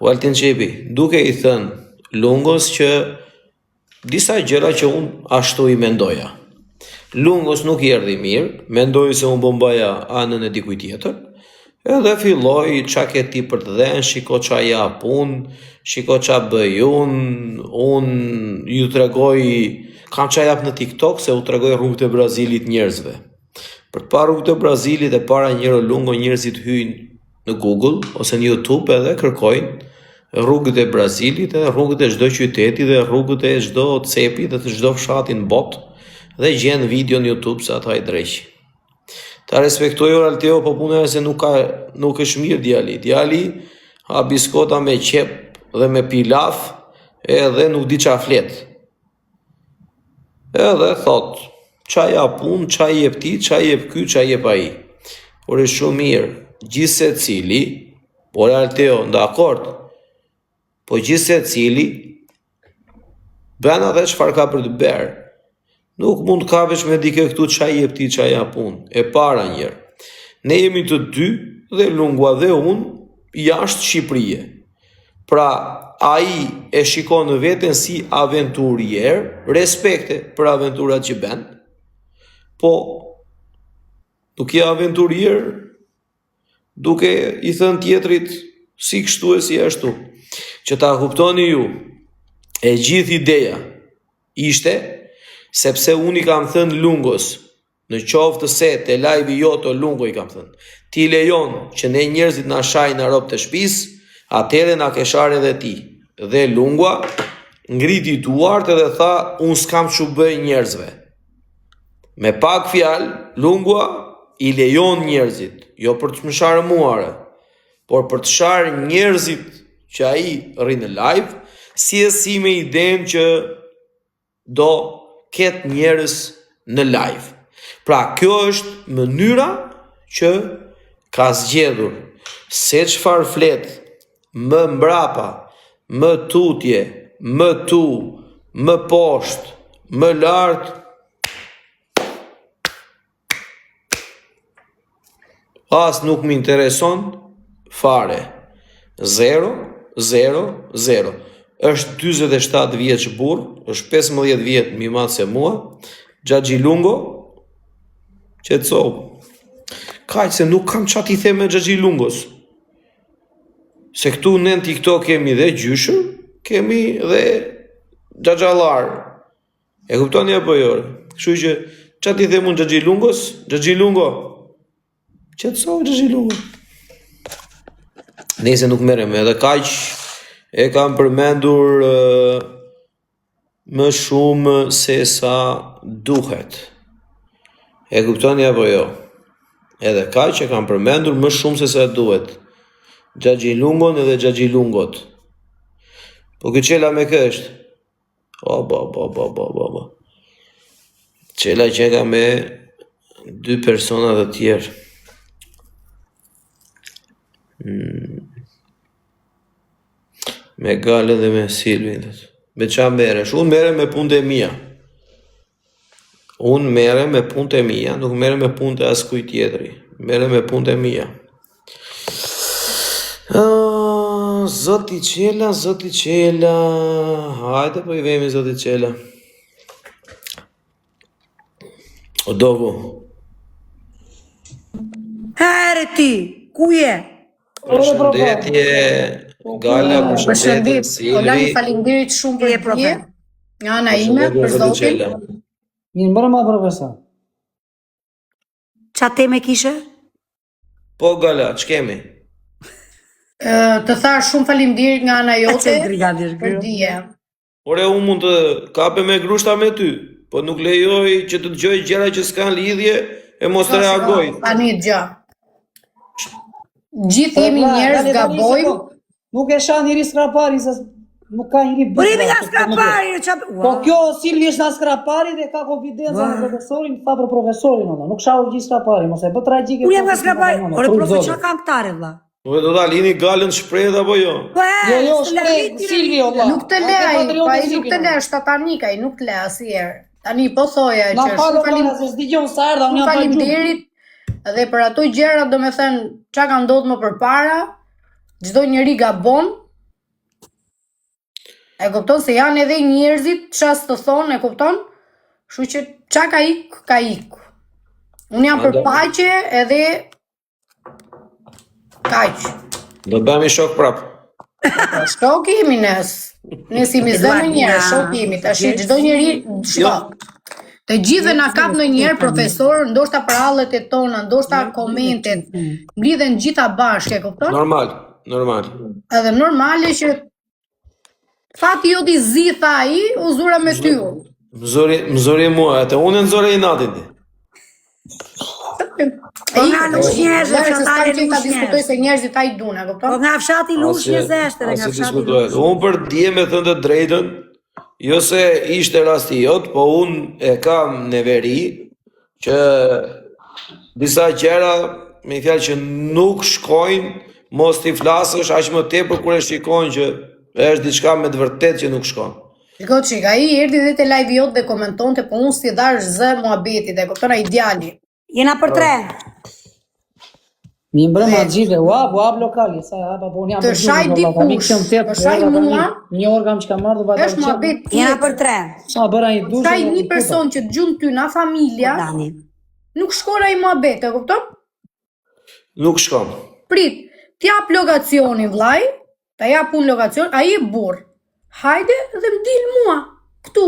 Waltin Çepi, duke I thënë Lungos që disa gjëra që unë ashtu I mendoja. Lungos nuk I erdhi mirë, mendoj se unë bombaja anën e dikuj tjetër, edhe filloi qa ke ti për të dhenë, shiko qa ja pun, shiko qa bëj unë ju tregoj, kam qa jap në TikTok se u tregoj rrugët e Brazilit njerëzve. Për të parë rrugët e Brazilit e para njëro lungo njerëzit hyjnë në Google ose në YouTube edhe kërkojnë rrugët e Brazilit dhe rrugët e çdo qyteti dhe rrugët e çdo cepi dhe të çdo fshati në botë dhe gjenë video në YouTube se ata I dreqi. Ta respektoj Oralteo, po puna se nuk është mirë djali. Djali ha biskota me qep dhe me pilaf edhe nuk di qa flet. Edhe thot, qa ja pun, qa jep ti, qa jep ky, qa jep ai. Por është shumë mirë, gjithë se cili, Oralteo, dakord, po gjithë se cili, bën atë çfarë ka për të bërë. Nuk mund të kapesh me dike këtu qa jep ti, qa ja pun. E para njerë. Ne jemi të dy dhe Lungua dhe unë jashtë Shqipërie. Pra, ai e shikon në veten si aventurier, respekte për aventurat që bën, po nuk je aventurier duke I thënë tjetrit si kështu e si ashtu. Që ta kuptoni ju, e gjithë ideja ishte sepse unë I kam thënë Lungos, në qoftë se te live-i jote Lungo I kam thënë, ti lejon që ne njerëzit na shajnë në rob të shtëpis, atëherë na keshar edhe ti. Dhe Lungua ngriti duart edhe tha, unë s'kam çu bëj njerëzve. Me pak fjalë, Lungua I lejon njerëzit, jo për të më sharë muare, por për të sharë njerëzit që ai rri në live, si e si me idenë që do ketë njerëz në live. Pra, kjo është mënyra që ka zgjedhur se çfarë flet më mbrapa, më tutje, më tu, më poshtë, më lart. As nuk më intereson fare. 0, 0, 0. Është 47 vjeç burr, është 15 vjet më I madh se mua. Xhaxhi Lungo, qetso. Kaq se nuk kam çfarë t'i them me Xhaxhi Lungos. Se këtu në TikTok kemi dhe gjyshër, kemi dhe xhaxhallar. E kuptoni apo jo? Kështu që çfarë t'i them unë Xhaxhi Lungos? Xhaxhi Lungo. Qetso Xhaxhi Lungo. Nëse nuk merrem edhe kaq e kam përmendur më shumë se sa duhet. E kuptoni apo jo? Edhe kaq e kam përmendur më shumë se sa duhet. Xhaxhi Lungon edhe Xhaxhi Lungot. Po kjo qela me kë është? Ba. Qela që ka me 2 persona të tjerë. Me Galën dhe me Silvin. Me qa meresh? Unë merem me punët e mia. Unë merem me punët e mia, nuk merem me punët e askuj tjetri. Merem me punët e mia. Zoti qela. Hajde po I vemi zoti qela. O dogu. Here ti, ku je? Përshëndetje, Gala, përshëndetje, Silvi. Olani, faleminderit shumë për problem. Nga ana ime, për zotin. Mirë mbrëma profesor. Qa teme kishe? Po Gala, ç'kemi? Të thash shumë faleminderit nga ana jote për dije. Ore, unë mund të kape me grushta me ty, po nuk lejoj që të dëgjoj gjëra që s'kan lidhje e mos të reagoj. Tani gjë. Gjithë jemi njerëz gabojmë. Nuk e shan njëri skrapari, se nuk ka njëri bëjtë. Burimi nga skrapari! Po kjo Silvi është nga skrapari dhe ka konfidenca në profesorin, tha për profesorin, nuk shahu gjithë skrapari, mos e bë tragjike. Unë jam nga skrapari, ore profe qa kam këtare, vla? Ue do ta lini Galën shpreh apo jo? Jo, shpreh Silvi olla. Nuk të le ai, pa ai nuk të le, shtatanik ai, nuk të le asnjëherë. Tani po thoja që shumë faleminderit se s'dëgjon sa erdha, unë jam faleminderit Dhe për ato gjëra, domethënë, çka ka ndodhur më përpara, çdo njeri gabon. E kupton se janë edhe njerëzit ças të thonë, e kupton? Kështu që çka ka ik, ka ik. Unë jam për paqe edhe kaq. Do bëhemi shok prap. Shok jemi ne si mi zënë njerë, shok jemi, tash çdo njeri shko. Të gjithë na kap ndonjëherë profesor, ndoshta për hallet e tona, ndoshta komentet, mblidhen gjitha bashkë, e kupton? Normal. Edhe normale që fati jo t'i zi tha ai, u zura me ty. Më zori mua, atë unë nëzore i natit. Po nga lushnjezë, që fshatari s'kam që ta lushnjezë. diskutoj se njerëzit ai duna, Po kupton? nga fshati lushnjezë është edhe nga fshati lushnjezë. Unë për dje me thënë të drejtën, jo se ishte rasti jot, po unë e kam në veri që disa gjëra, me fjalë që nuk shkojnë, mos t'i flasësh aq më tepër kur e shikojnë që është diçka me të vërtetë që nuk shkon. Shiko çik, ai erdhi dhe te live jot dhe komentonte, po unë si dash zë muhabetit, e kupton ai djali. Jena për 3. Mi mbrëma gjive, uap lokali, sa hapa po unë jam Të shaj dikush, të shaj mua, një orë kam që kam marrë dhe vajta është muhabet Jena për tjetër. 3. Sa bëra një dushë. Shaj një person që të gjunë ty na familja, Dani. nuk shkon ai muhabet, e kupton? Nuk shkon. Prit, t'jap logacionin vllai, ta jap unë logacion, ai e burr. Hajde dhe m'dil mua, këtu,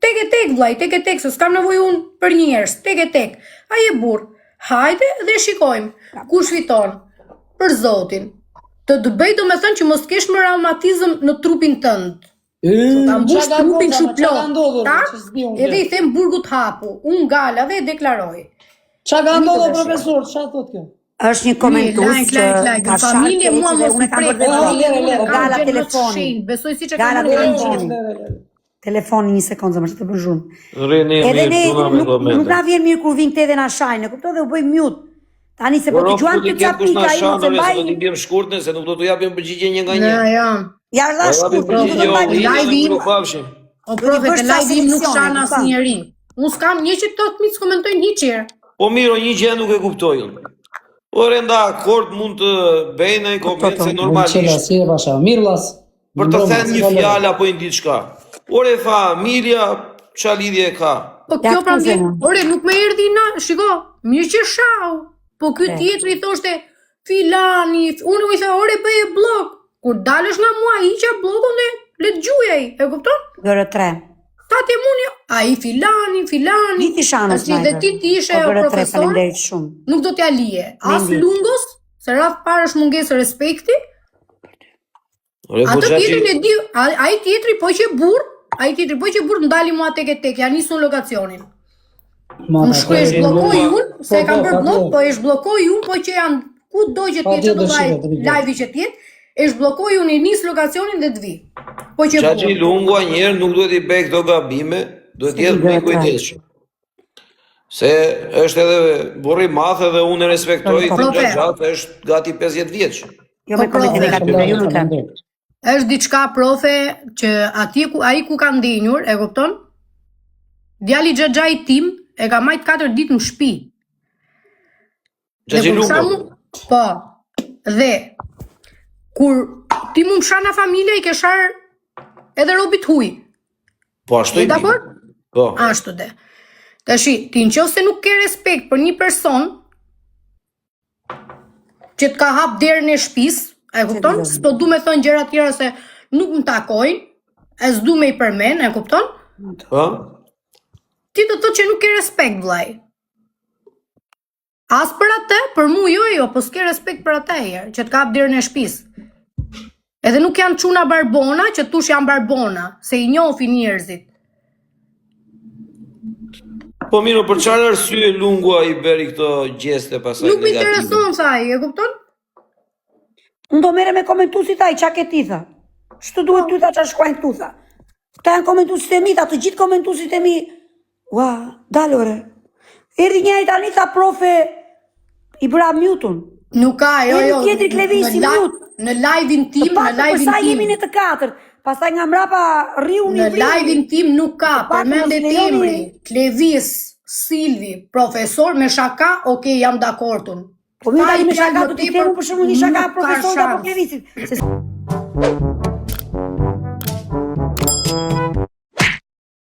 tek e tek vllai, tek e tek, se s'kam nevojë unë për njerëz, tek e tek. Ai e burr. Hajde dhe shikojmë, kush fiton, për Zotin. Të bëj domethënë që mos kesh më reumatizëm në trupin tënd. Ta mbush trupin kështu plot. Edhe i them burgut hapu, unë gala dhe e deklaroj. Qa ka ndodhur profesor, qa thot kjo? Është një komentues që ka familje mua mos më prek. Gala telefoni. Besoj siç e Gala kam telefoni. Telefoni një sekondë, më të përgjum. Rrini Edhe ne mirë, nuk na vjen mirë kur vin këthe dhe na shajnë, e kuptoj dhe u bëj mute. Tani se po t'i gjuan të capika ai mos e mbaj. Do t'i bjem shkurtën se nuk do t'u japim përgjigje një nga një. Ja. Ja është dash shkurt, nuk do të mbaj. O profet, e live im nuk shan asnjëri. Unë s'kam një që të miq komentojnë hiç herë. Po mirë, një gjë nuk e kuptoj unë. Ore nda akord mund të bëjnë ai koment se normalisht. Si e pasha, mirëllas. Për të thënë një fjalë apo një diçka. Ore familja, ç'a lidhje ka? Po kjo pra vjen. Ore nuk më erdhi na, shiko, mirë që shau. Po ky tjetri thoshte filani, unë i tha ore bëje blok. Kur dalësh nga mua hiqa bllokun dhe le të gjuaj ai, e kupton? Gjëra 3. Tatë muni, ai filani. Ti shanës Si dhe ti ishe profesor, faleminderit shumë. nuk do t'ja lije. As lungos, se rreth parë është mungesë respekti. Ato tjetrin e di, ai tjetri po që burr, ndali mua tek e tek, ja nisun logacionin. Unë shkoj e shblokoj unë, se e kam bërë blok, po e shblokoj unë, po që janë ku do që tjetë që do vaj live që tjetë, e shblokoj unë i nis logacionin dhe t'vi. Po që burr. Qaçi Lungua njerë nuk duhet i bëj këto gabime, duhet jetë më i kujdesshëm. Se është edhe burri madh dhe unë e respektoj të gjatë është gati 50 vjeç. Jo me komentin e ka të ju lutem. Është diçka profe që ai ku ka ndenjur, e kupton? Djali xhaxhai tim e ka majt 4 ditë në shtëpi. Xhaxhi Lungua. Po. Dhe kur ti mund shana familja i ke shar edhe robit huj. Po ashtu i dakor? Po. Ashtu dhe. Tashi, ti nëse nuk ke respekt për një person që të ka hap derën e shtëpisë, e kupton? S'po du me thonë gjëra tjera se nuk më takojnë, e s'du me i përmen, e kupton? Po? Ti të thotë që nuk ke respekt, vllai. As për atë, për mu jo, po s'ke respekt për atë që të ka hap derën e shtëpisë. Edhe nuk janë çuna barbona që tush janë barbona, se i njohin njerëzit. Po mirë, për çfarë arsye Lungua i bëri këto gjeste pasaj negative? Nuk më intereson thaj, e kupton? Unë do mere me komentusit ai, qa ke ti tha? Shtu duhet ty tha qa shkruajnë këtu tha. Këta janë komentusit e mi, tha të gjithë komentusit e mi. Ua, dalore. Erdi njëri tani tha profe i bëra mutun. Nuk ka, jo. Tjetri klevisi mut. Në live-in tim, Përsa jemi në të 4, pastaj nga mrapa riu një Në live-in tim nuk ka, përmendet emri, Klevis, Silvi, profesor me shaka, okay, jam dakord unë. Po mi tani me shaka Faj do t'i fjalë themu për shembull një shaka nuk ka profesorit apo shans. klevisit. Se